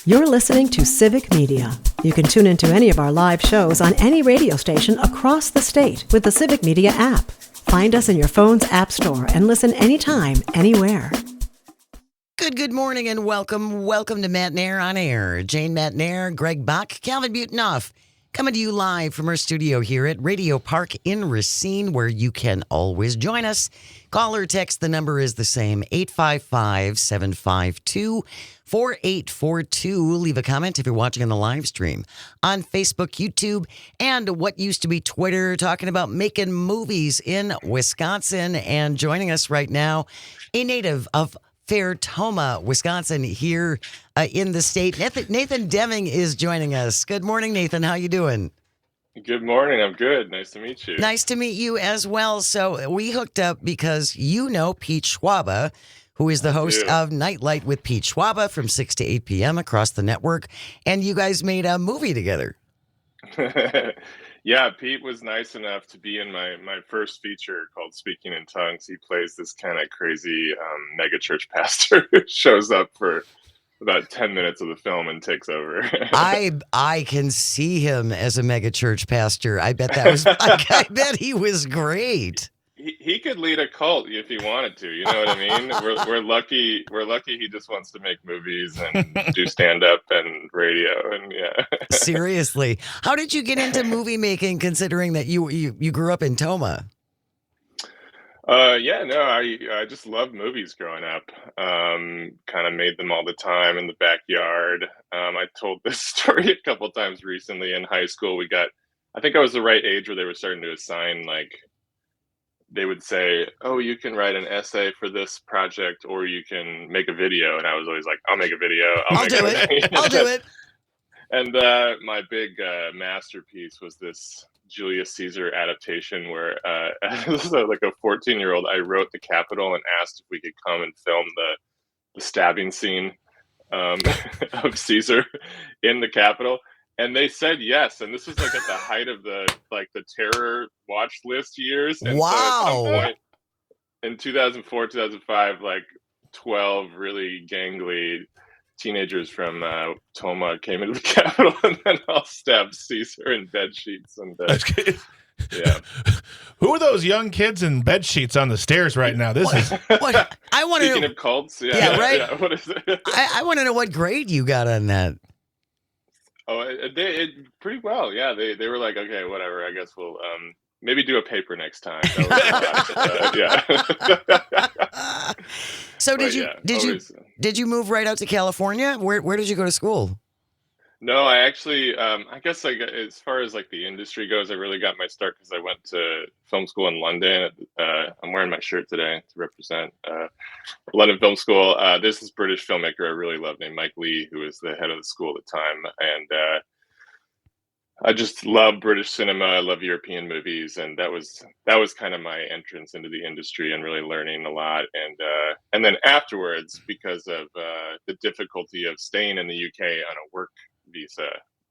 You're listening to Civic Media. You can tune into any of our live shows on any radio station across the state with the Civic Media app. Find us in your phone's app store and listen anytime, anywhere. Good morning and welcome. Welcome to Matt Nair on Air. Jane Matt Nair, Greg Bach, Calvin Butenoff, coming to you live from our studio here at Radio Park in Racine, where you can always join us. Call or text, the number is the same, 855-752-4842. Leave a comment if you're watching on the live stream on Facebook, YouTube, and what used to be Twitter, talking about making movies in Wisconsin. And joining us right now, a native of Fairtoma, Wisconsin, here in the state. Nathan Deming is joining us. Good morning, Nathan. How you doing? Good morning. I'm good. Nice to meet you. Nice to meet you as well. So we hooked up because you know Pete Schwaba, who is the host of Nightlight with Pete Schwaba from 6 to 8 p.m. across the network. And you guys made a movie together. Yeah, Pete was nice enough to be in my first feature called Speaking in Tongues. He plays this kind of crazy megachurch pastor who shows up for about 10 minutes of the film and takes over. I can see him as a megachurch pastor. I bet that was I bet he was great. He could lead a cult if he wanted to. You know what I mean? We're lucky. We're lucky he just wants to make movies and do stand up and radio and yeah. Seriously, how did you get into movie making? Considering that you grew up in Toma. I just loved movies growing up. Kind of made them all the time in the backyard. I told this story a couple times recently in high school. I think I was the right age where they were starting to assign, like, they would say, oh, you can write an essay for this project or you can make a video. And I was always like, I'll make a video. I'll do it. And my big masterpiece was this Julius Caesar adaptation where like a 14-year-old, I wrote the Capitol and asked if we could come and film the stabbing scene of Caesar in the Capitol. And they said yes. And this was like at the height of the terror watch list years. And wow. So at some point in 2004, 2005, like 12 really gangly teenagers from Toma came into the Capitol and then all stabbed Caesar in bed sheets. And yeah. Who are those young kids in bed sheets on the stairs right now? This is what I want to know. Speaking of cults, yeah, right. Yeah, what is it? I want to know what grade you got on that. Oh, it pretty well. Yeah, they were like, okay, whatever. I guess we'll maybe do a paper next time. Yeah. So did you move right out to California? Where did you go to school? No, I actually, I guess like as far as like the industry goes, I really got my start because I went to film school in London. I'm wearing my shirt today to represent London Film School. There's this British filmmaker I really love named Mike Lee, who was the head of the school at the time. And I just love British cinema. I love European movies. And that was kind of my entrance into the industry and really learning a lot. And then afterwards, because of the difficulty of staying in the UK on a work visa,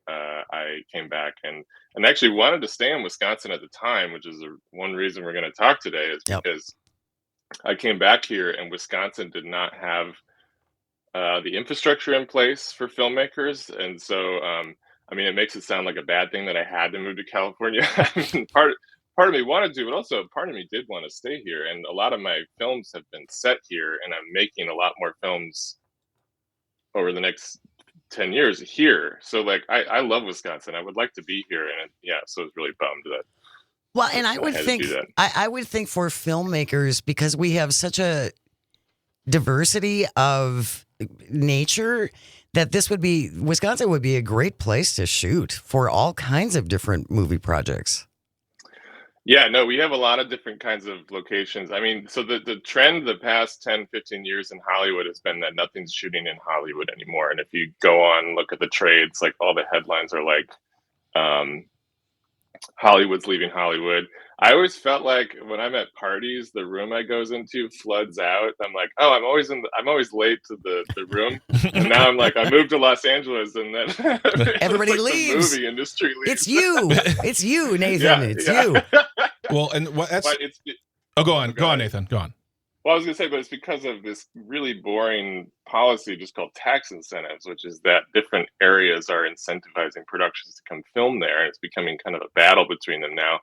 I came back and actually wanted to stay in Wisconsin at the time, which is one reason we're going to talk today is because I came back here and Wisconsin did not have the infrastructure in place for filmmakers. And so, it makes it sound like a bad thing that I had to move to California. I mean, part of me wanted to, but also part of me did want to stay here. And a lot of my films have been set here and I'm making a lot more films over the next 10 years here. So like, I love Wisconsin. I would like to be here. And so I was really bummed that. Well, and I would think for filmmakers, because we have such a diversity of nature, that Wisconsin would be a great place to shoot for all kinds of different movie projects. Yeah, no, we have a lot of different kinds of locations. I mean, so the trend the past 10, 15 years in Hollywood has been that nothing's shooting in Hollywood anymore. And if you go on, look at the trades, like all the headlines are like, Hollywood's leaving Hollywood. I always felt like when I'm at parties, the room I goes into floods out. I'm like, oh, I'm always late to the room. And now I'm like, I moved to Los Angeles and then everybody like leaves. The movie industry leaves. It's you, Nathan. You. Well, and that's. Go on, Nathan. Go on. Well, I was going to say, but it's because of this really boring policy just called tax incentives, which is that different areas are incentivizing productions to come film there. And it's becoming kind of a battle between them now.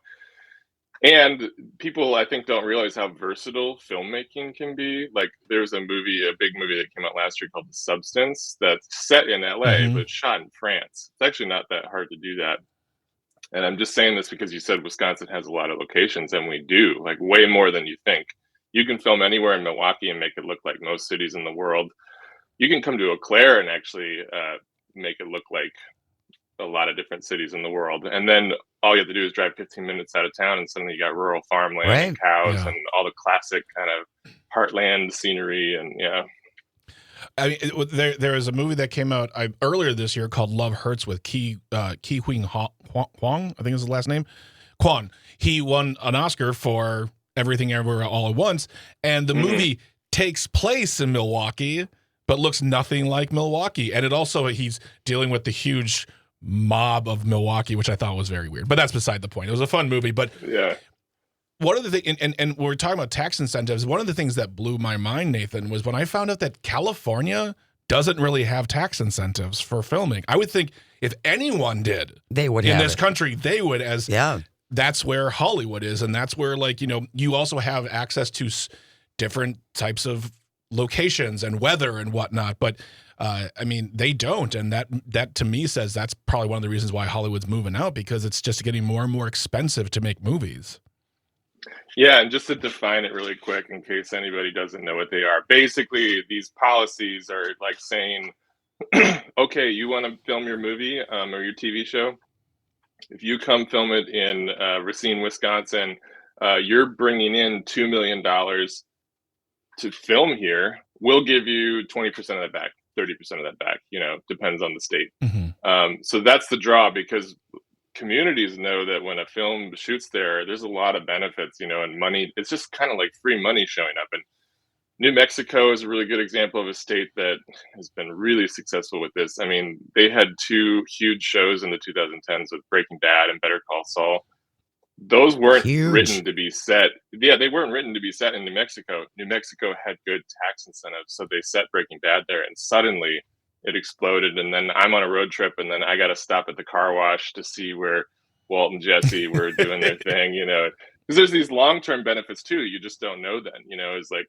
And people, I think, don't realize how versatile filmmaking can be. Like, there's a big movie that came out last year called The Substance that's set in LA, but it's shot in France. It's actually not that hard to do that. And I'm just saying this because you said Wisconsin has a lot of locations, and we do, like, way more than you think. You can film anywhere in Milwaukee and make it look like most cities in the world. You can come to Eau Claire and actually make it look like a lot of different cities in the world. And then all you have to do is drive 15 minutes out of town, and suddenly you got rural farmland and cows and all the classic kind of heartland scenery. And I mean, there is a movie that came out earlier this year called Love Hurts with Ke Huy Quan, I think is his last name. Quan. He won an Oscar for Everything Everywhere All at Once, and the movie takes place in Milwaukee, but looks nothing like Milwaukee. And it also, he's dealing with the huge mob of Milwaukee, which I thought was very weird. But that's beside the point. It was a fun movie, but one of the things, and we're talking about tax incentives, one of the things that blew my mind, Nathan, was when I found out that California doesn't really have tax incentives for filming. I would think if anyone did, they would in this country, they would, as that's where Hollywood is, and that's where, like, you know, you also have access to different types of locations and weather and whatnot. But I mean, they don't, and that to me says that's probably one of the reasons why Hollywood's moving out, because it's just getting more and more expensive to make movies. Yeah, and just to define it really quick in case anybody doesn't know what they are. Basically, these policies are like saying, okay, you want to film your movie or your TV show? If you come film it in Racine, Wisconsin, you're bringing in $2 million to film here. We'll give you 20% of that back, 30% of that back, you know, depends on the state. So that's the draw, because communities know that when a film shoots there, there's a lot of benefits, you know, and money. It's just kind of like free money showing up. And New Mexico is a really good example of a state that has been really successful with this. I mean, they had two huge shows in the 2010s with Breaking Bad and Better Call Saul. Those weren't written to be set. Yeah, they weren't written to be set in New Mexico. New Mexico had good tax incentives, so they set Breaking Bad there, and suddenly it exploded. And then I'm on a road trip, and then I got to stop at the car wash to see where Walt and Jesse were doing their thing, you know, because there's these long-term benefits too. You just don't know then, you know, it's like,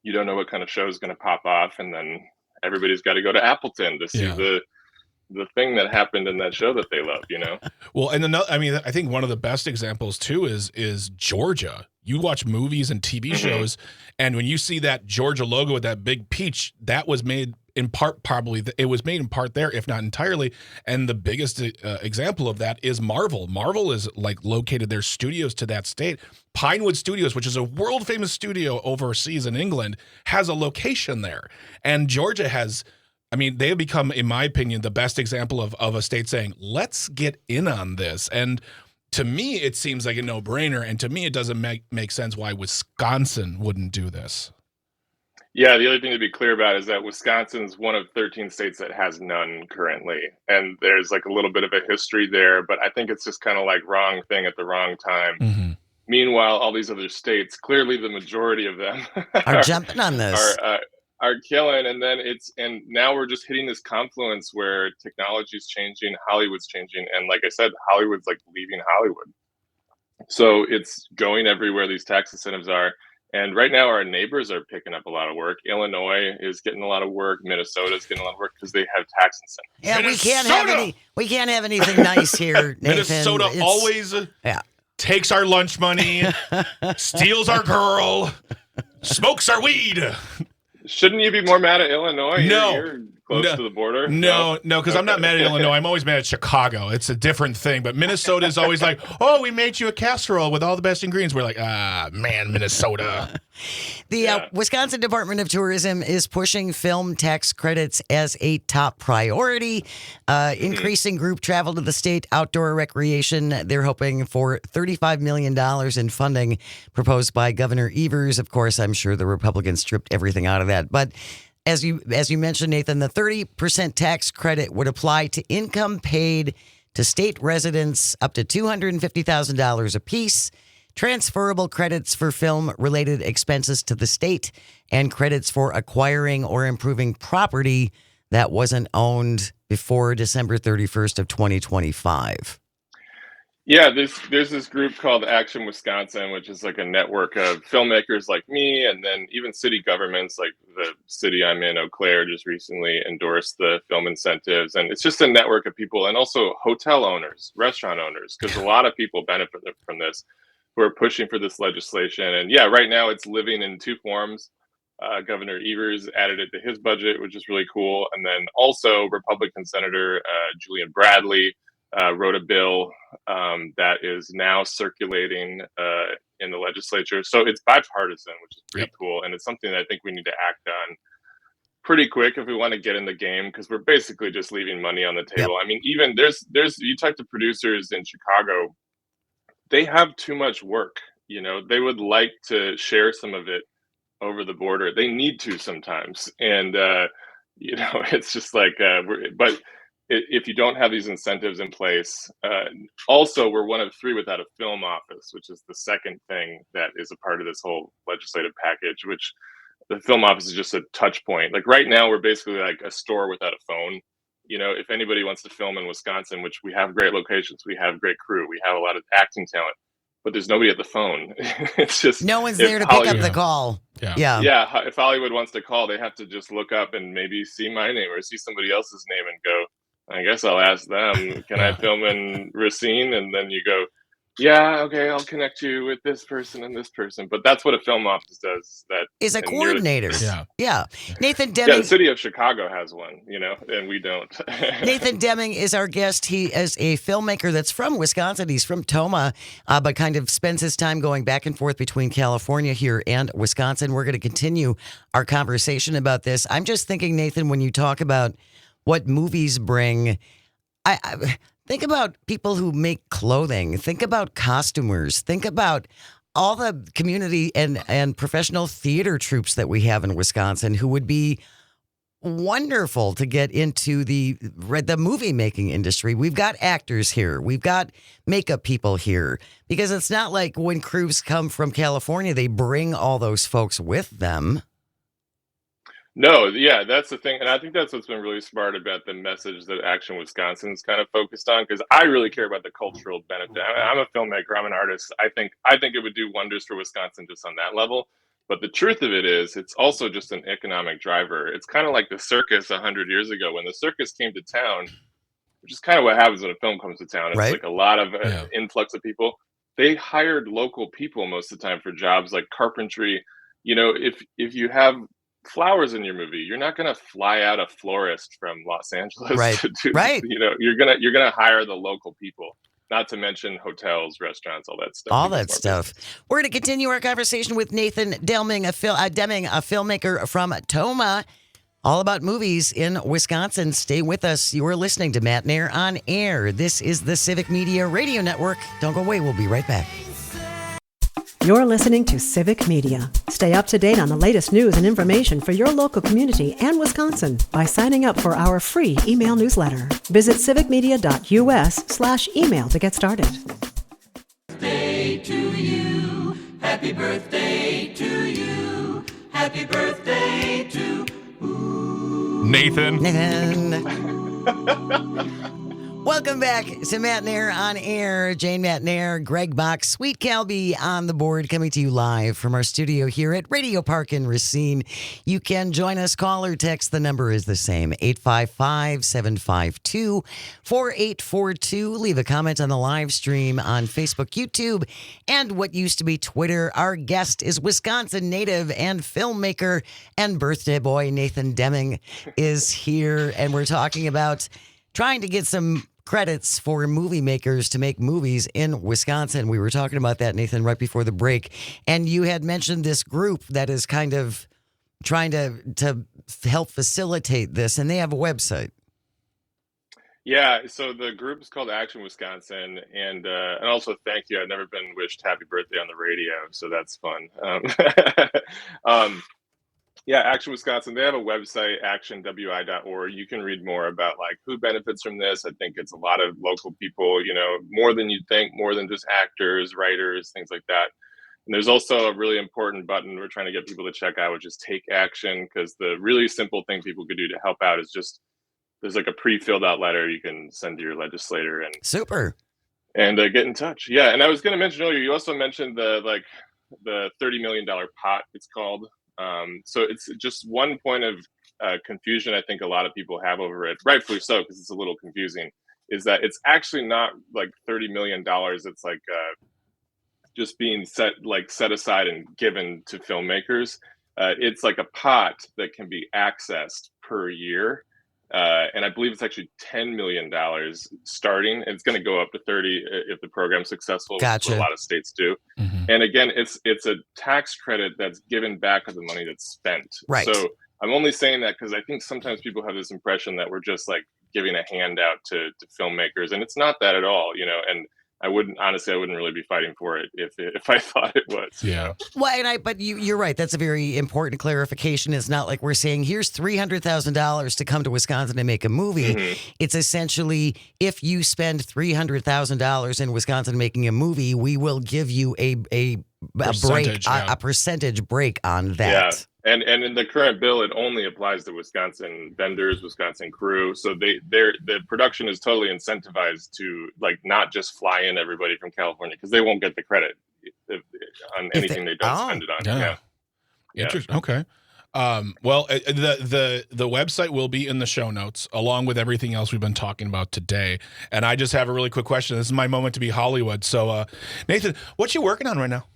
you don't know what kind of show is going to pop off. And then everybody's got to go to Appleton to see the thing that happened in that show that they love, you know? Well, and I mean, I think one of the best examples too is Georgia. You watch movies and TV shows, and when you see that Georgia logo with that big peach, that was made in part, it was made in part there, if not entirely. And the biggest example of that is Marvel. Marvel is like located their studios to that state. Pinewood Studios, which is a world famous studio overseas in England, has a location there. And Georgia has, I mean, they have become, in my opinion, the best example of a state saying, let's get in on this. And to me, it seems like a no-brainer. And to me, it doesn't make sense why Wisconsin wouldn't do this. Yeah, the other thing to be clear about is that Wisconsin's one of 13 states that has none currently. And there's like a little bit of a history there, but I think it's just kind of like wrong thing at the wrong time. Meanwhile, all these other states, clearly the majority of them are jumping on this. Are killing. And now we're just hitting this confluence where technology is changing, Hollywood's changing. And like I said, Hollywood's like leaving Hollywood. So it's going everywhere these tax incentives are. And right now our neighbors are picking up a lot of work. Illinois is getting a lot of work. Minnesota is getting a lot of work because they have tax incentives. Yeah, we can't have anything nice here, Nathan. Minnesota always takes our lunch money, steals our girl, smokes our weed. Shouldn't you be more mad at Illinois? No. You're close to the border? No, because I'm not mad at Illinois. I'm always mad at Chicago. It's a different thing. But Minnesota is always like, oh, we made you a casserole with all the best ingredients. We're like, man, Minnesota. The Wisconsin Department of Tourism is pushing film tax credits as a top priority, increasing group travel to the state, outdoor recreation. They're hoping for $35 million in funding proposed by Governor Evers. Of course, I'm sure the Republicans stripped everything out of that. But as you mentioned, Nathan, the 30% tax credit would apply to income paid to state residents up to $250,000 apiece. transferable credits for film-related expenses to the state, and credits for acquiring or improving property that wasn't owned before December 31st of 2025. Yeah, there's this group called Action Wisconsin, which is like a network of filmmakers like me, and then even city governments, like the city I'm in, Eau Claire, just recently endorsed the film incentives, and it's just a network of people, and also hotel owners, restaurant owners, because a lot of people benefit from this, who are pushing for this legislation. And yeah, right now it's living in two forms. Governor Evers added it to his budget, which is really cool, and then also Republican Senator Julian Bradley wrote a bill that is now circulating in the legislature. So it's bipartisan, which is pretty cool. And it's something that I think we need to act on pretty quick if we want to get in the game, because we're basically just leaving money on the table. I mean, even there's you talk to producers in Chicago, they have too much work. You know, they would like to share some of it over the border. They need to sometimes. And, you know, it's just like, but if you don't have these incentives in place, also we're one of three without a film office, which is the second thing that is a part of this whole legislative package, which the film office is just a touch point. Like right now, we're basically like a store without a phone. You know, if anybody wants to film in Wisconsin, which we have great locations, we have great crew, we have a lot of acting talent, but there's nobody at the phone. It's just no one's there to pick up the call. Yeah. If Hollywood wants to call, they have to just look up and maybe see my name or see somebody else's name and go, I guess I'll ask them, can I film in Racine? And then you go, yeah, okay, I'll connect you with this person and this person. But that's what a film office does. That is a coordinator. Yeah. Nathan Deming. Yeah, the city of Chicago has one, you know, and we don't. Nathan Deming is our guest. He is a filmmaker that's from Wisconsin. He's from Tomah, but kind of spends his time going back and forth between California here and Wisconsin. We're going to continue our conversation about this. I'm just thinking, Nathan, when you talk about what movies bring, I think about people who make clothing. Think about costumers. Think about all the community and professional theater troupes that we have in Wisconsin who would be wonderful to get into the movie making industry. We've got actors here. We've got makeup people here, because it's not like when crews come from California, they bring all those folks with them. No, yeah, that's the thing. And I think that's what's been really smart about the message that Action Wisconsin's kind of focused on, because I really care about the cultural benefit. I'm a filmmaker, I'm an artist. I think it would do wonders for Wisconsin just on that level. But the truth of it is, it's also just an economic driver. It's kind of like the circus 100 years ago. When the circus came to town, which is kind of what happens when a film comes to town. It's like a lot of influx of people. They hired local people most of the time for jobs like carpentry. You know, if you have flowers in your movie, you're not going to fly out a florist from Los Angeles to do, you know, you're gonna hire the local people, not to mention hotels, restaurants, all that stuff. We're going to continue our conversation with Nathan Deming, a filmmaker from Tomah, all about movies in Wisconsin. Stay with us. You're listening to Matt Nair on Air. This is the Civic Media Radio Network. Don't go away. We'll be right back. You're listening to Civic Media. Stay up to date on the latest news and information for your local community and Wisconsin by signing up for our free email newsletter. Visit civicmedia.us/email to get started. Birthday to you. Happy birthday to you. Happy birthday to Nathan. Welcome back to Matt Nair on Air. Jane Matt Nair, Greg Bach, Sweet Calby on the board, coming to you live from our studio here at Radio Park in Racine. You can join us, call or text. The number is the same, 855-752-4842. Leave a comment on the live stream on Facebook, YouTube, and what used to be Twitter. Our guest is Wisconsin native and filmmaker and birthday boy Nathan Deming is here, and we're talking about trying to get some credits for movie makers to make movies in Wisconsin. We were talking about that, Nathan, right before the break. And you had mentioned this group that is kind of trying to help facilitate this, and they have a website. Yeah, so the group is called Action Wisconsin, and also thank you. I've never been wished happy birthday on the radio, so that's fun. Yeah, Action Wisconsin. They have a website, actionwi.org. You can read more about like who benefits from this. I think it's a lot of local people, more than you'd think, more than just actors, writers, things like that. And there's also a really important button we're trying to get people to check out, which is Take Action, because the really simple thing people could do to help out is just there's like a pre-filled out letter you can send to your legislator Super. and get in touch. Yeah, and I was going to mention earlier, you also mentioned the $30 million pot, it's called. So it's just one point of confusion I think a lot of people have over it, rightfully so, because it's a little confusing, is that it's actually not like $30 million. It's like just being set aside and given to filmmakers. It's like a pot that can be accessed per year. And I believe it's actually $10 million starting. It's going to go up to 30 if the program's successful, Gotcha. which a lot of states do. Mhm. And again, it's a tax credit that's given back of the money that's spent. Right. So I'm only saying that because I think sometimes people have this impression that we're just like giving a handout to filmmakers, and it's not that at all, and I wouldn't really be fighting for it if I thought it was. Yeah. Well, but you're right. That's a very important clarification. It's not like we're saying here's $300,000 to come to Wisconsin and make a movie. Mhm. It's essentially if you spend $300,000 in Wisconsin making a movie, we will give you a Percentage, break, yeah. a percentage break on that. Yeah. And in the current bill, it only applies to Wisconsin vendors, Wisconsin crew. So the production is totally incentivized to like not just fly in everybody from California, because they won't get the credit on anything they don't spend it on. Yeah. Yeah. Interesting. Okay. Well, the website will be in the show notes along with everything else we've been talking about today. And I just have a really quick question. This is my moment to be Hollywood. So, Nathan, what you working on right now?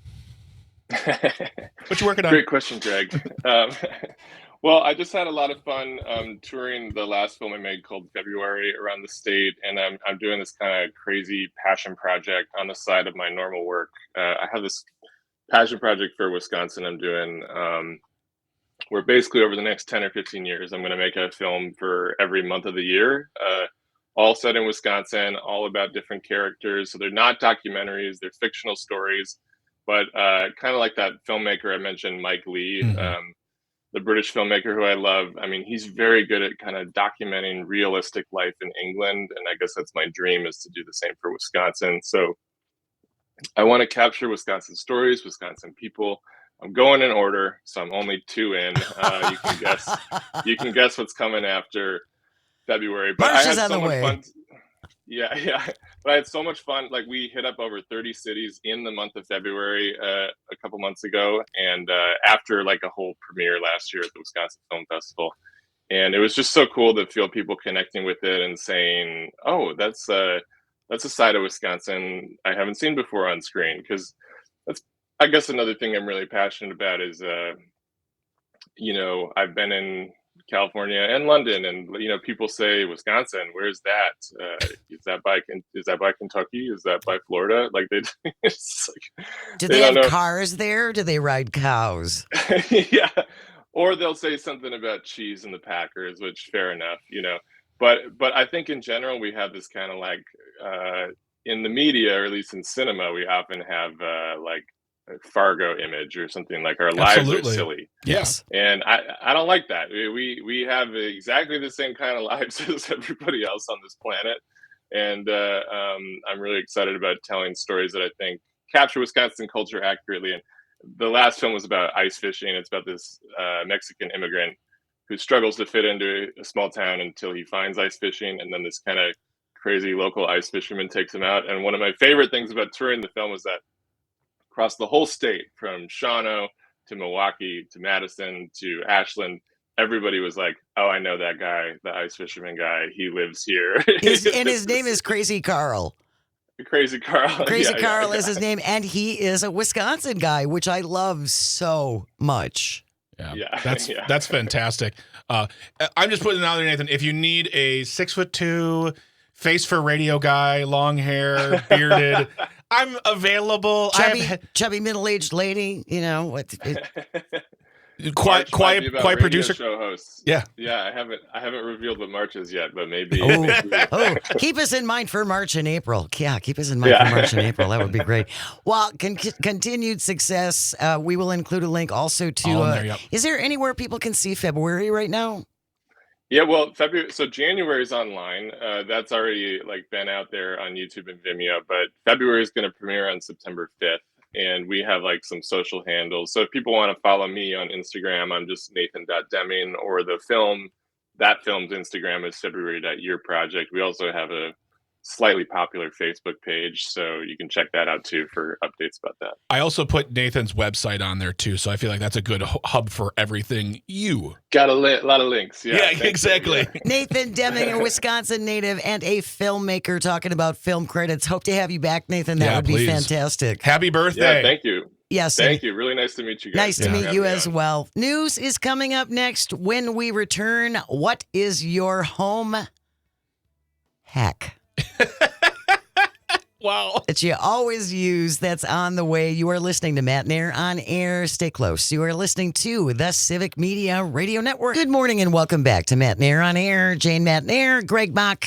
What you working on? Great question, Greg. Well, I just had a lot of fun touring the last film I made called February around the state, and I'm doing this kind of crazy passion project on the side of my normal work. I have this passion project for Wisconsin I'm doing, where basically over the next 10 or 15 years, I'm going to make a film for every month of the year, all set in Wisconsin, all about different characters. So they're not documentaries, they're fictional stories. But kind of like that filmmaker I mentioned, Mike Lee, Mhm. The British filmmaker who I love. I mean, he's very good at kind of documenting realistic life in England. And I guess that's my dream, is to do the same for Wisconsin. So I want to capture Wisconsin stories, Wisconsin people. I'm going in order, so I'm only 2 in. You can guess what's coming after February. But March I is had on so the much way. fun. Yeah. But I had so much fun. Like, we hit up over 30 cities in the month of February a couple months ago, and after like a whole premiere last year at the Wisconsin Film Festival. And it was just so cool to feel people connecting with it and saying, "Oh, that's a side of Wisconsin I haven't seen before on screen." Because that's, I guess, another thing I'm really passionate about is, I've been in California and London, and people say Wisconsin, where's that? Is that by Kentucky? Is that by Florida? Like it's like, Do they they don't have know. cars there? Do they ride cows? Yeah, or they'll say something about cheese and the Packers, which fair enough, But I think in general we have this kind of like in the media, or at least in cinema, we often have like a Fargo image or something, like our lives Absolutely. are silly. Yes. And I don't like that. We have exactly the same kind of lives as everybody else on this planet. And I'm really excited about telling stories that I think capture Wisconsin culture accurately. And the last film was about ice fishing. It's about this Mexican immigrant who struggles to fit into a small town until he finds ice fishing. And then this kind of crazy local ice fisherman takes him out. And one of my favorite things about touring the film was that across the whole state, from Shawano to Milwaukee to Madison to Ashland, everybody was like, "Oh, I know that guy, the ice fisherman guy. He lives here." And his name is Crazy Carl. Crazy Carl. Crazy Yeah, Carl yeah. is his name, and he is a Wisconsin guy, which I love so much. Yeah. That's fantastic. I'm just putting it out there, Nathan. If you need a 6'2" face for radio guy, long hair, bearded, I'm available. Chubby middle-aged lady, March might be about quiet radio producer. show hosts. Yeah. I haven't revealed what March is yet, but maybe. Oh, keep us in mind for March and April. Yeah, keep us in mind for March and April. That would be great. Well, continued success. We will include a link also to. All in there, yep. Is there anywhere people can see February right now? Yeah, well, February. So January is online. That's already been out there on YouTube and Vimeo. But February is going to premiere on September 5th, and we have some social handles. So if people want to follow me on Instagram, I'm just Nathan.Deming, or that film's Instagram is February.YearProject. We also have a slightly popular Facebook page, so you can check that out too for updates about that. I also put Nathan's website on there too, so I feel like that's a good hub for everything you. Got a lot of links. Yeah, exactly. Yeah. Nathan Deming, a Wisconsin native and a filmmaker, talking about film credits. Hope to have you back, Nathan. That would be please. fantastic. Happy birthday. Yeah, thank you. Yes. Thank you. Really nice to meet you guys. Nice to Thanks meet for you having me as on. well. News is coming up next when we return. What is your home hack Wow. that you always use that's on the way? You are listening to Matt Nair on air. Stay close. You are listening to the Civic Media Radio Network. Good morning and welcome back to Matt Nair on air. Jane Matt Nair, Greg Bach,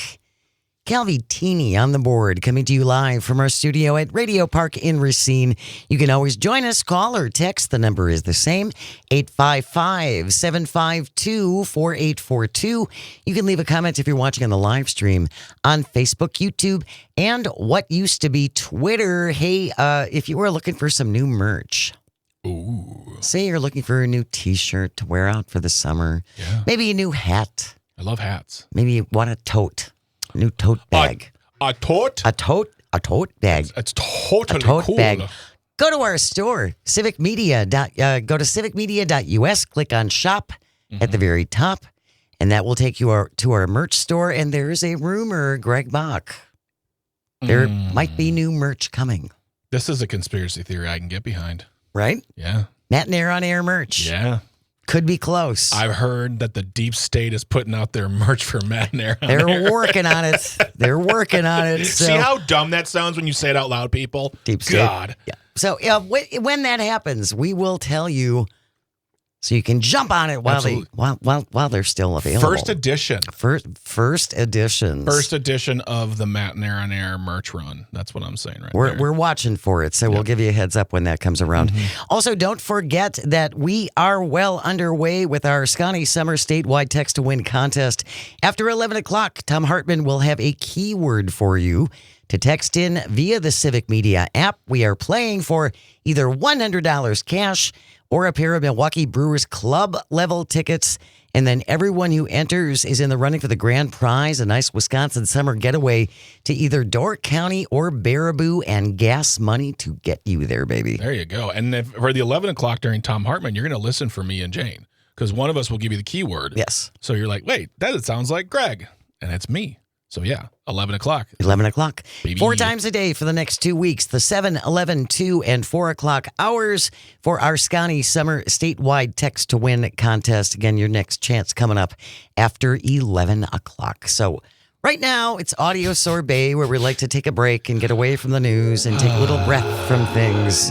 Calvi Teeny on the board, coming to you live from our studio at Radio Park in Racine. You can always join us, call or text. The number is the same, 855-752-4842. You can leave a comment if you're watching on the live stream on Facebook, YouTube, and what used to be Twitter. Hey, if you are looking for some new merch, Ooh. say you're looking for a new t-shirt to wear out for the summer, Yeah. maybe a new hat, I love hats. maybe you want a tote. New tote bag. A tote? A tote bag. It's totally A tote cool. bag. Go to our store, Civic Media. Go to civicmedia.us, click on shop at the very top, and that will take you to our merch store. And there's a rumor, Greg Bach, there might be new merch coming, This is a conspiracy theory I can get behind. right? Yeah. Matt Nair on air merch. Yeah. Could be close. I've heard that the deep state is putting out their merch for Matt Nair. They're working on it. They're working on it. So. See how dumb that sounds when you say it out loud, people? Deep state. God. Yeah. So when that happens, we will tell you, so you can jump on it while they're still available. First edition. First editions. First edition of the Matt Nair on air merch run. That's what I'm saying right there. We're watching for it, so we'll give you a heads up when that comes around. Also, don't forget that we are well underway with our Scotty Summer statewide text to win contest. After 11 o'clock, Tom Hartman will have a keyword for you to text in via the Civic Media app. We are playing for either $100 cash or a pair of Milwaukee Brewers club level tickets. And then everyone who enters is in the running for the grand prize, a nice Wisconsin summer getaway to either Door County or Baraboo, and gas money to get you there, baby. There you go. And if, for the 11 o'clock during Tom Hartman, you're going to listen for me and Jane, because one of us will give you the keyword. Yes. So you're like, wait, that sounds like Greg. And it's me. So yeah, 11 o'clock. 11 o'clock. Baby. 4 times a day for the next 2 weeks, the 7, 11, 2, and 4 o'clock hours for our Scotty Summer statewide text to win contest. Again, your next chance coming up after 11 o'clock. So right now, it's Audio Sorbet, where we like to take a break and get away from the news and take a little breath from things.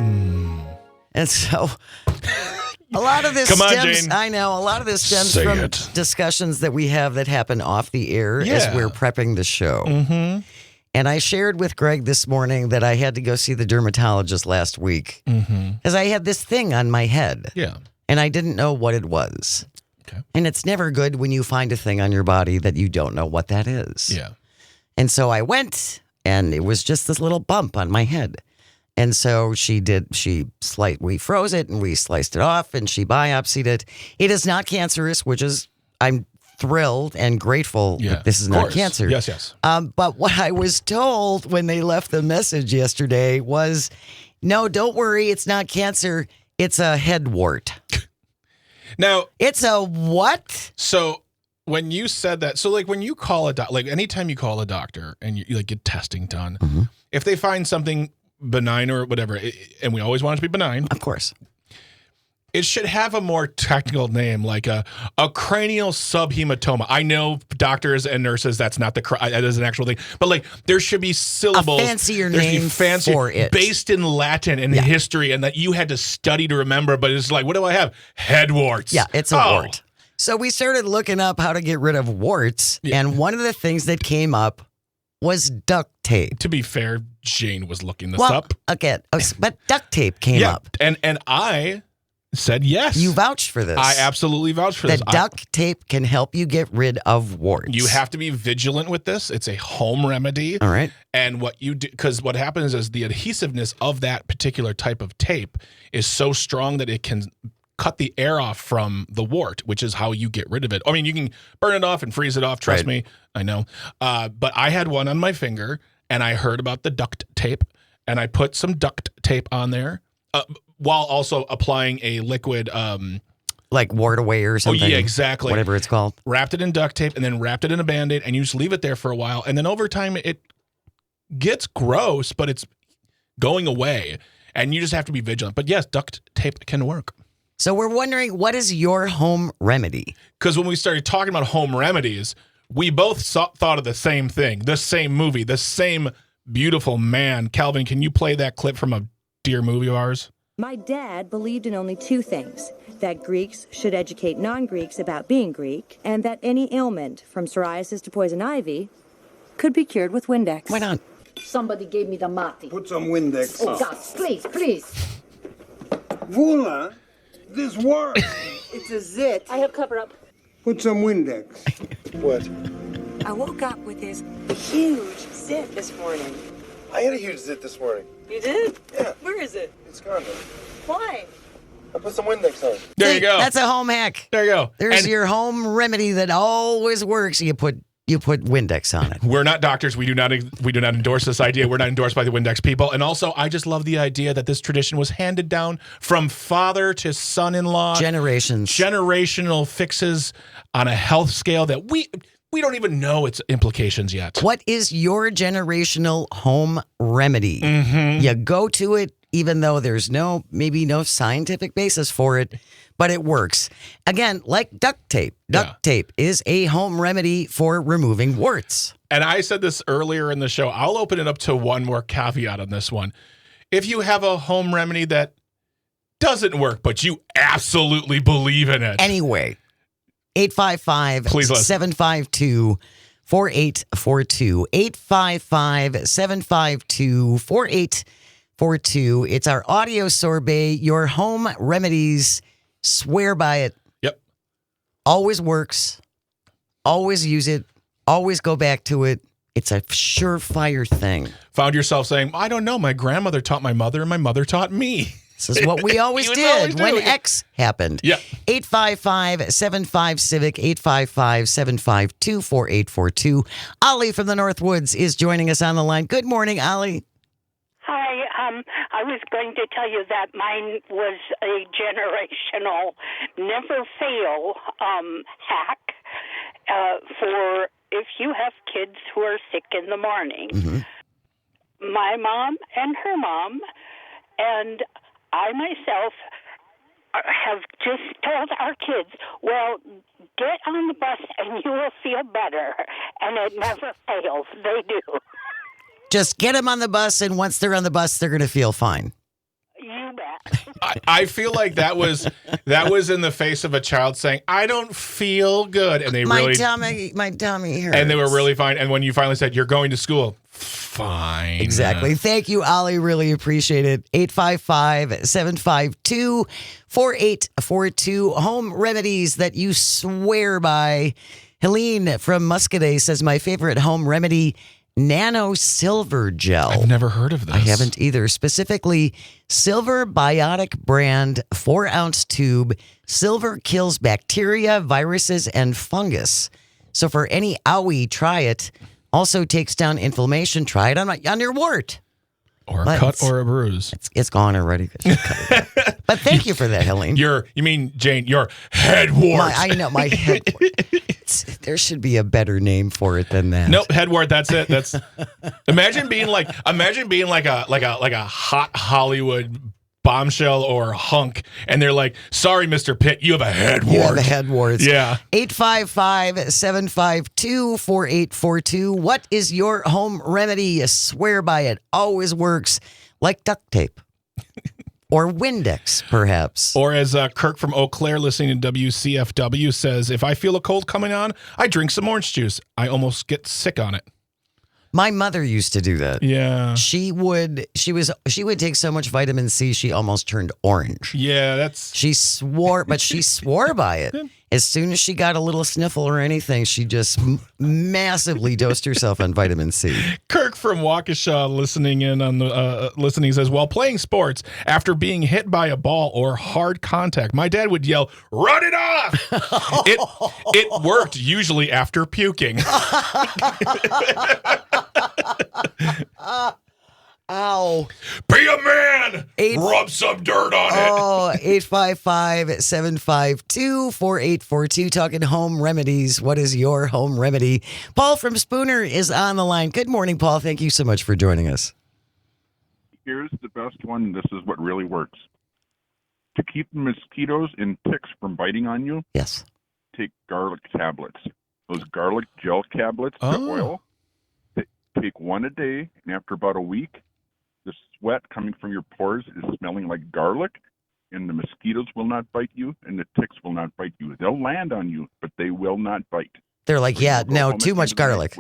And so... a lot of this Come on, stems, Jane. I know, a lot of this stems Say from it. discussions that we have that happen off the air as Yeah. we're prepping the show. Mm-hmm. And I shared with Greg this morning that I had to go see the dermatologist last week Mm-hmm. because I had this thing on my head Yeah. and I didn't know what it was. Okay. And it's never good when you find a thing on your body that you don't know what that is. Yeah. And so I went, and it was just this little bump on my head. And so we froze it and we sliced it off and she biopsied it. It is not cancerous, which is, I'm thrilled and grateful Yeah. that this is Of not course. cancer. Yes, yes. But what I was told when they left the message yesterday was, no, don't worry, it's not cancer. It's a head wart. Now, It's a what? so when you said that, so like when you call a doctor, like anytime you call a doctor and you like get testing done, if they find something benign or whatever, and we always want it to be benign, Of course. It should have a more technical name, like a cranial subhematoma. I know doctors and nurses, that's not that is an actual thing, but like there should be syllables. A fancier there should be name fancy, for it. based in Latin and history, and that you had to study to remember. But it's like, what do I have? Head warts. Yeah, it's a wart. So we started looking up how to get rid of warts, and one of the things that came up was duct tape. To be fair, Jane was looking this up. Okay, but duct tape came up. And I said yes. You vouched for this. I absolutely vouched for this. That duct tape can help you get rid of warts. You have to be vigilant with this. It's a home remedy. All right. And what you do, because what happens is the adhesiveness of that particular type of tape is so strong that it can cut the air off from the wart, which is how you get rid of it. I mean, you can burn it off and freeze it off. Trust me, I know. But I had one on my finger, and I heard about the duct tape, and I put some duct tape on there while also applying a liquid. Like wart away or something. Oh, yeah, exactly. Whatever it's called. Wrapped it in duct tape and then wrapped it in a Band-Aid, and you just leave it there for a while. And then over time, it gets gross, but it's going away. And you just have to be vigilant. But yes, duct tape can work. So we're wondering, what is your home remedy? Because when we started talking about home remedies, we both thought of the same thing, the same movie, the same beautiful man. Calvin, can you play that clip from a dear movie of ours? My dad believed in only two things, that Greeks should educate non-Greeks about being Greek, and that any ailment, from psoriasis to poison ivy, could be cured with Windex. Why not? Somebody gave me the mati. Put some Windex. Oh, God, please, please. Vula, this works. It's a zit. I have cover up. Put some Windex. What? I woke up with this huge zit this morning. I had a huge zit this morning. You did? Yeah. Where is it? It's gone. Why? I put some Windex on. There See, you go. That's a home hack. There you go. There's And your home remedy that always works. You put Windex on it. we're not doctors. We do not endorse this idea. We're not endorsed by the Windex people. And also, I just love the idea that this tradition was handed down from father to son-in-law. Generations. Generational fixes on a health scale that we don't even know its implications yet. What is your generational home remedy? Mm-hmm. You go to it even though there's maybe no scientific basis for it, but it works. Again, like duct tape. Duct tape is a home remedy for removing warts. And I said this earlier in the show. I'll open it up to one more caveat on this one. If you have a home remedy that doesn't work, but you absolutely believe in it. Anyway, 855-752-4842. 855-752-4842. It's our audio sorbet. Your home remedies. Swear by it. Yep. Always works. Always use it. Always go back to it. It's a surefire thing. Found yourself saying, I don't know, my grandmother taught my mother and my mother taught me. This is what we always You did always do. when X happened. Yeah. 855-75-CIVIC, 855-752-4842. Ollie from the Northwoods is joining us on the line. Good morning, Ollie. Hi, I was going to tell you that mine was a generational never fail hack for if you have kids who are sick in the morning. Mm-hmm. My mom and her mom and I myself have just told our kids, well, get on the bus and you will feel better. And it never fails. They do. Just get them on the bus, and once they're on the bus, they're going to feel fine. You bet. I feel like that was in the face of a child saying, I don't feel good. And they My tummy hurts. and they were really fine. And when you finally said, you're going to school, fine. Exactly. Thank you, Ollie. Really appreciate it. 855-752-4842. Home remedies that you swear by. Helene from Muscadet says, my favorite home remedy, Nano Silver Gel. I've never heard of this. I haven't either. Specifically, Silver Biotic brand 4-ounce tube. Silver kills bacteria, viruses, and fungus. So for any owie, try it. Also takes down inflammation. Try it on your wart. Or a But cut or a bruise. It's gone already. But thank you for that, Helene. You mean, Jane, your head wart. I know, my head wart. There should be a better name for it than that. Nope, head wart. That's it. That's imagine being like a hot Hollywood bombshell or hunk, and they're like, sorry, Mr. Pitt, you have a head wart. You have a head wart. Yeah. 855-752-4842. What is your home remedy? You swear by it. Always works. Like duct tape. Or Windex, perhaps. Or as Kirk from Eau Claire listening to WCFW says, if I feel a cold coming on, I drink some orange juice. I almost get sick on it. My mother used to do that. Yeah. She would take so much vitamin C she almost turned orange. Yeah, she swore by it. As soon as she got a little sniffle or anything, she just massively dosed herself on vitamin C. Kirk from Waukesha listening says, while playing sports, after being hit by a ball or hard contact, my dad would yell, "Run it off!" It worked usually after puking. Ow. Be a man! Rub some dirt on it. Oh, 855-752-4842. Talking home remedies. What is your home remedy? Paul from Spooner is on the line. Good morning, Paul. Thank you so much for joining us. Here's the best one. This is what really works. To keep the mosquitoes and ticks from biting on you, yes, take garlic tablets. Those garlic gel tablets, the oil, take one a day, and after about a week, the sweat coming from your pores is smelling like garlic, and the mosquitoes will not bite you, and the ticks will not bite you. They'll land on you, but they will not bite. They're like, yeah, no, too much garlic.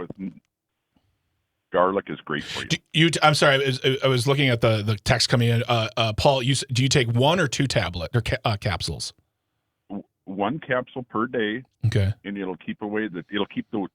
Garlic is great for you. I'm sorry, I was looking at the text coming in. Paul, do you take one or two tablet or capsules? One capsule per day. Okay. And it'll keep the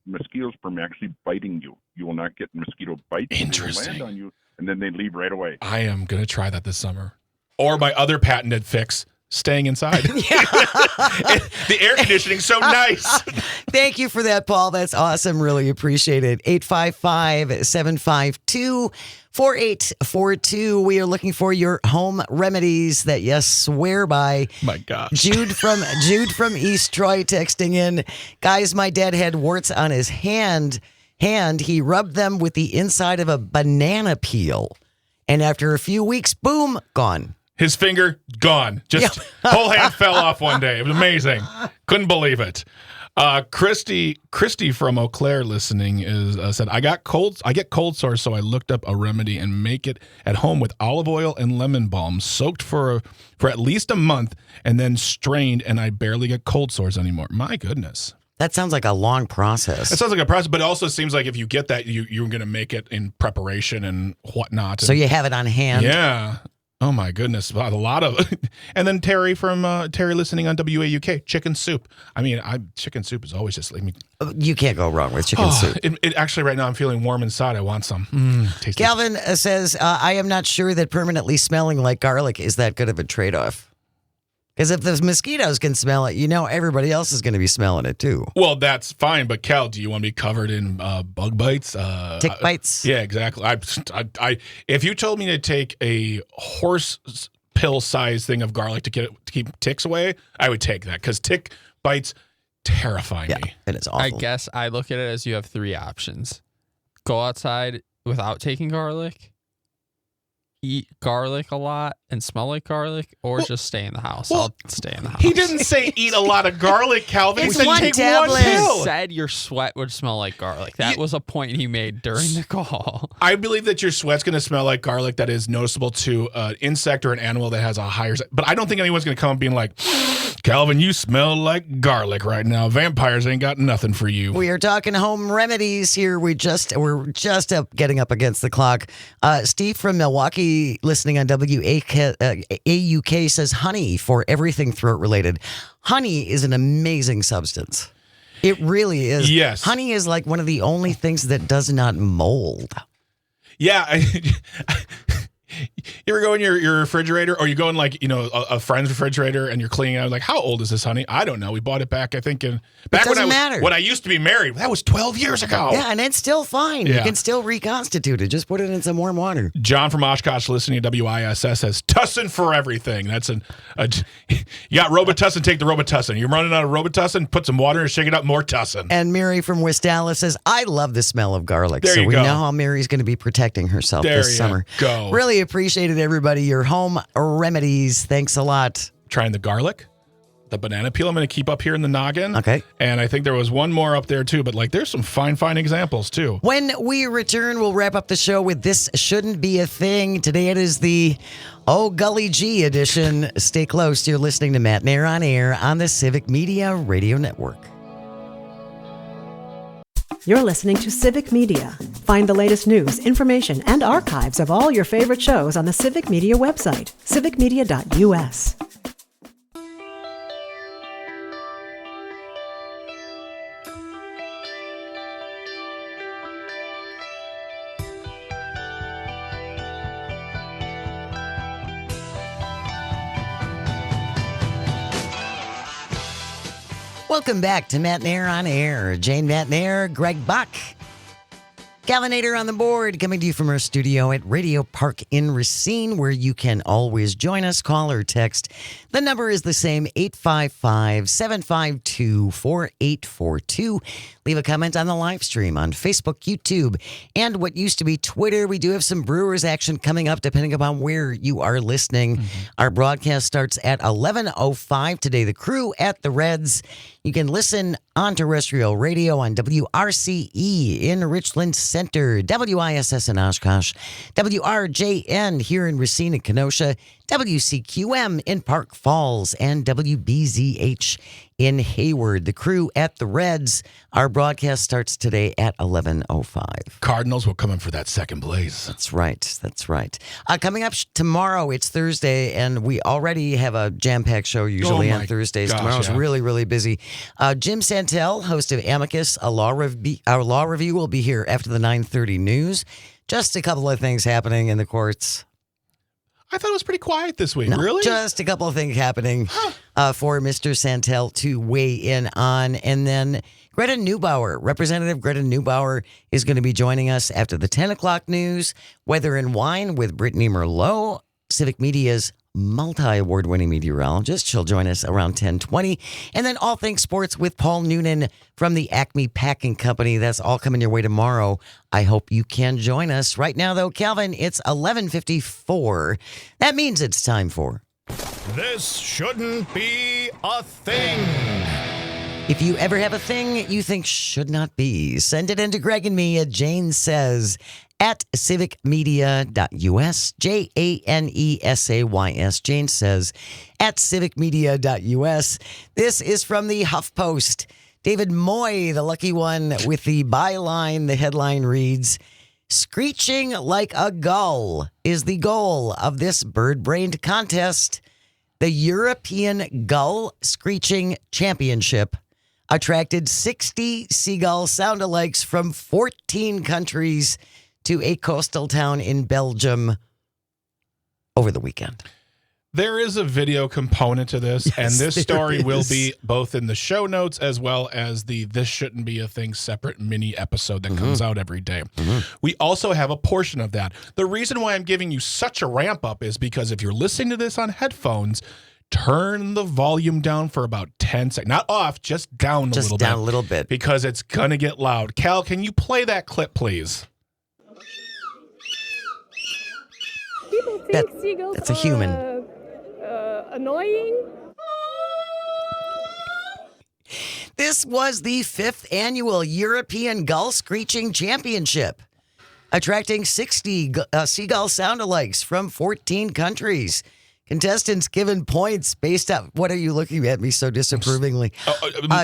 mosquitoes from actually biting you. You will not get mosquito bites. Interesting. They will land on you, and then they leave right away. I am going to try that this summer. Or my other patented fix, staying inside. The air conditioning's so nice. Thank you for that, Paul. That's awesome. Really appreciate it. 855-752-4842. We are looking for your home remedies that you swear by. My gosh. Jude from East Troy texting in. Guys, my dad had warts on his hand. He rubbed them with the inside of a banana peel. And after a few weeks, boom, gone. His finger, gone. Just whole hand fell off one day. It was amazing. Couldn't believe it. Christy from Eau Claire listening said, I get cold sores, so I looked up a remedy and make it at home with olive oil and lemon balm, soaked for at least a month, and then strained, and I barely get cold sores anymore. My goodness. That sounds like a long process. It sounds like a process, but it also seems like if you get that, you're going to make it in preparation and whatnot. So you have it on hand. Yeah. Oh my goodness, a lot of, and then Terry from Terry listening on WAUK, chicken soup. I mean, chicken soup is always just like me. You can't go wrong with chicken soup. It actually right now I'm feeling warm inside. I want some. Tasty. Calvin says, I am not sure that permanently smelling like garlic is that good of a trade-off. Because if the mosquitoes can smell it, everybody else is going to be smelling it too. Well, that's fine. But Cal, do you want to be covered in bug bites? Tick bites? Yeah, exactly. I if you told me to take a horse pill size thing of garlic to keep ticks away, I would take that because tick bites terrify me. It is awful. I guess I look at it as you have three options: go outside without taking garlic, eat garlic a lot and smell like garlic, or just stay in the house. I'll stay in the house. He didn't say eat a lot of garlic, Calvin. It's he said one take tablet. one pill. He said your sweat would smell like garlic. That was a point he made during the call. I believe that your sweat's going to smell like garlic that is noticeable to an insect or an animal that has a higher... But I don't think anyone's going to come up being like, Calvin, you smell like garlic right now. Vampires ain't got nothing for you. We are talking home remedies here. We're just getting up against the clock. Steve from Milwaukee, listening on AUK, says honey for everything throat related. Honey is an amazing substance. It really is. Yes. Honey is like one of the only things that does not mold. Yeah. You ever go in your refrigerator, or you go in a friend's refrigerator and you're cleaning out, like, how old is this honey? I don't know. We bought it back, I think, back when I used to be married. That was 12 years ago. Yeah, and it's still fine. Yeah. You can still reconstitute it. Just put it in some warm water. John from Oshkosh, listening to WISS, says Tussin for everything. That's you got Robitussin, take the Robitussin. You're running out of Robitussin, put some water and shake it up, more Tussin. And Mary from West Dallas says, I love the smell of garlic. There so you we go. know how Mary's going to be protecting herself this summer. Go. Really appreciate appreciate it, everybody. Your home remedies. Thanks a lot. Trying the garlic, the banana peel. I'm going to keep up here in the noggin. Okay. And I think there was one more up there too, but like there's some fine examples too. When we return, we'll wrap up the show with This Shouldn't Be a Thing. Today it is the Oh Gully G edition. Stay close. You're listening to Matt Nair on Air on the Civic Media Radio Network. You're listening to Civic Media. Find the latest news, information, and archives of all your favorite shows on the Civic Media website, civicmedia.us. Welcome back to Matt Nair on Air. Jane Matt Nair, Greg Buck. Calvinator on the board, coming to you from our studio at Radio Park in Racine, where you can always join us, call or text. The number is the same, 855-752-4842. Leave a comment on the live stream on Facebook, YouTube, and what used to be Twitter. We do have some Brewers action coming up, depending upon where you are listening. Our broadcast starts at 11:05 today. The Crew at the Reds. You can listen on terrestrial radio on WRCE in Richland Center, WISS in Oshkosh, WRJN here in Racine and Kenosha, WCQM in Park Falls, and WBZH in Hayward. The Crew at the Reds. Our broadcast starts today at 11:05. Cardinals will come in for that second place. That's right. That's right. Coming up tomorrow, it's Thursday, and we already have a jam-packed show usually on Thursdays. Tomorrow's really, really busy. Jim Santel, host of Amicus, our law review, will be here after the 9:30 news. Just a couple of things happening in the courts. I thought it was pretty quiet this week. No, Really? Just a couple of things happening for Mr. Santel to weigh in on. And then Greta Neubauer, Representative Greta Neubauer, is going to be joining us after the 10 o'clock news. Weather and Wine with Brittany Merlot, Civic Media's multi-award-winning meteorologist. She'll join us around 10:20. And then All Things Sports with Paul Noonan from the Acme Packing Company. That's all coming your way tomorrow. I hope you can join us. Right now, though, Calvin, it's 11:54. That means it's time for This Shouldn't Be a Thing. If you ever have a thing you think should not be, send it in to Greg and me at Jane Says at civicmedia.us, JANESAYS. Jane Says at civicmedia.us. This is from the HuffPost. David Moy, the lucky one, with the byline. The headline reads, "Screeching like a gull is the goal of this bird-brained contest. The European Gull Screeching Championship attracted 60 seagull soundalikes from 14 countries to a coastal town in Belgium over the weekend." There is a video component to this, and this story will be both in the show notes as well as the This Shouldn't Be a Thing separate mini episode that comes out every day. We also have a portion of that. The reason why I'm giving you such a ramp up is because if you're listening to this on headphones, turn the volume down for about 10 seconds. Not off, just down a little bit. Just down a little bit. Because it's going to get loud. Cal, can you play that clip, please? People think seagulls that's a human. Annoying. This was the 5th annual European Gull Screeching Championship, attracting 60 seagull soundalikes from 14 countries. Contestants given points based on... What are you looking at me so disapprovingly?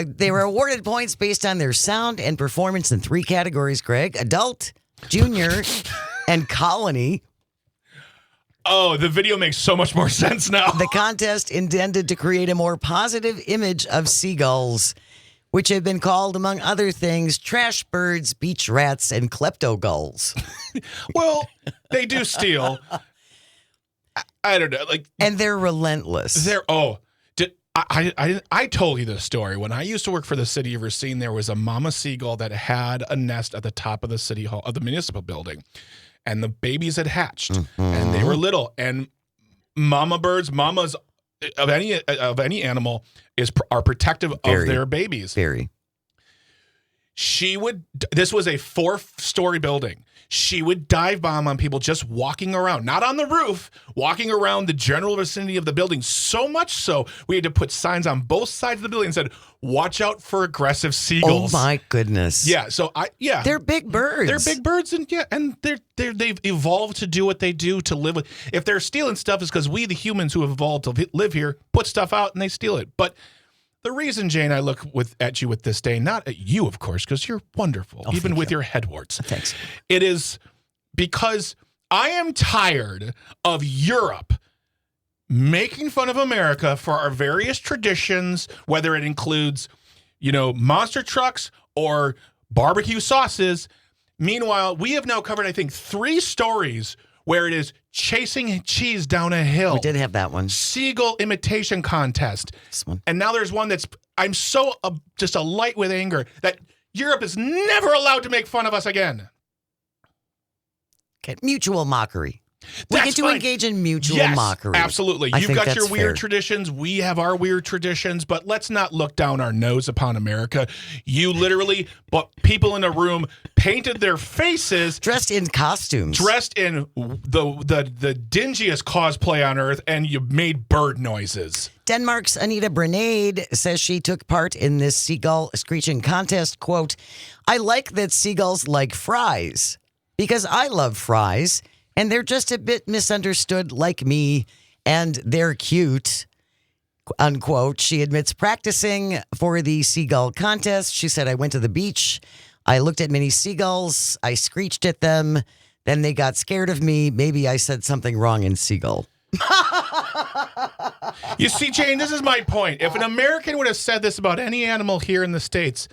They were awarded points based on their sound and performance in 3 categories, Greg. Adult, Junior, and Colony. Oh, the video makes so much more sense now. The contest intended to create a more positive image of seagulls, which have been called, among other things, trash birds, beach rats, and klepto gulls. Well, they do steal. I don't know, and they're relentless. I told you this story. When I used to work for the city of Racine, there was a mama seagull that had a nest at the top of the city hall of the municipal building, and the babies had hatched, and they were little. And mamas of any animal are protective of their babies. Very. This was a 4-story building. She would dive bomb on people just walking around, not on the roof, walking around the general vicinity of the building. So much so, we had to put signs on both sides of the building that said, "Watch out for aggressive seagulls." Oh my goodness! Yeah, so they're big birds. They're big birds, and they've evolved to do what they do to live with. If they're stealing stuff, it's because we, the humans who have evolved to live here, put stuff out and they steal it. But the reason, Jane, I look at you with disdain, not at you, of course, because you're wonderful, even with your head warts. Thanks. It is because I am tired of Europe making fun of America for our various traditions, whether it includes, monster trucks or barbecue sauces. Meanwhile, we have now covered, I think, 3 stories where it is chasing cheese down a hill. We did have that one. Seagull imitation contest. This one. And now there's one that's, I'm so just alight with anger that Europe is never allowed to make fun of us again. Okay, mutual mockery. We That's get to fine. engage in mutual Yes, mockery. absolutely. I You've think got that's your weird fair. traditions. We have our weird traditions, but let's not look down our nose upon America. You literally, but people in a room painted their faces, dressed in costumes, dressed in the dingiest cosplay on earth, and you made bird noises. Denmark's Anita Brenade says she took part in this seagull screeching contest. Quote, "I like that seagulls like fries because I love fries. And they're just a bit misunderstood like me, and they're cute," unquote. She admits practicing for the seagull contest. She said, "I went to the beach. I looked at many seagulls. I screeched at them. Then they got scared of me. Maybe I said something wrong in seagull." You see, Jane, this is my point. If an American would have said this about any animal here in the States,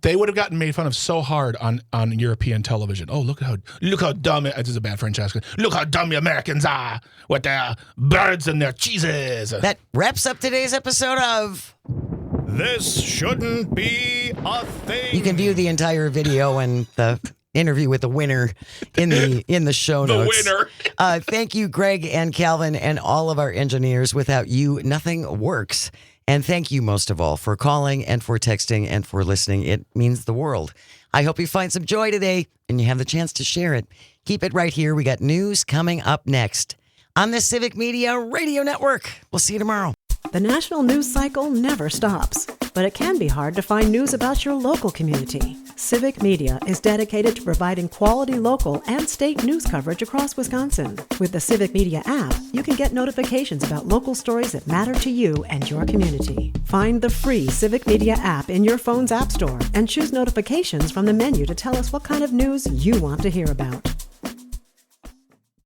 they would have gotten made fun of so hard on European television. Oh, look how dumb. This is a bad French accent. Look how dumb the Americans are with their birds and their cheeses. That wraps up today's episode of This Shouldn't Be a Thing. You can view the entire video and the interview with the winner in the show notes. The winner. Thank you, Greg and Calvin, and all of our engineers. Without you, nothing works. And thank you most of all for calling and for texting and for listening. It means the world. I hope you find some joy today and you have the chance to share it. Keep it right here. We got news coming up next on the Civic Media Radio Network. We'll see you tomorrow. The national news cycle never stops, but it can be hard to find news about your local community. Civic Media is dedicated to providing quality local and state news coverage across Wisconsin. With the Civic Media app, you can get notifications about local stories that matter to you and your community. Find the free Civic Media app in your phone's app store and choose notifications from the menu to tell us what kind of news you want to hear about.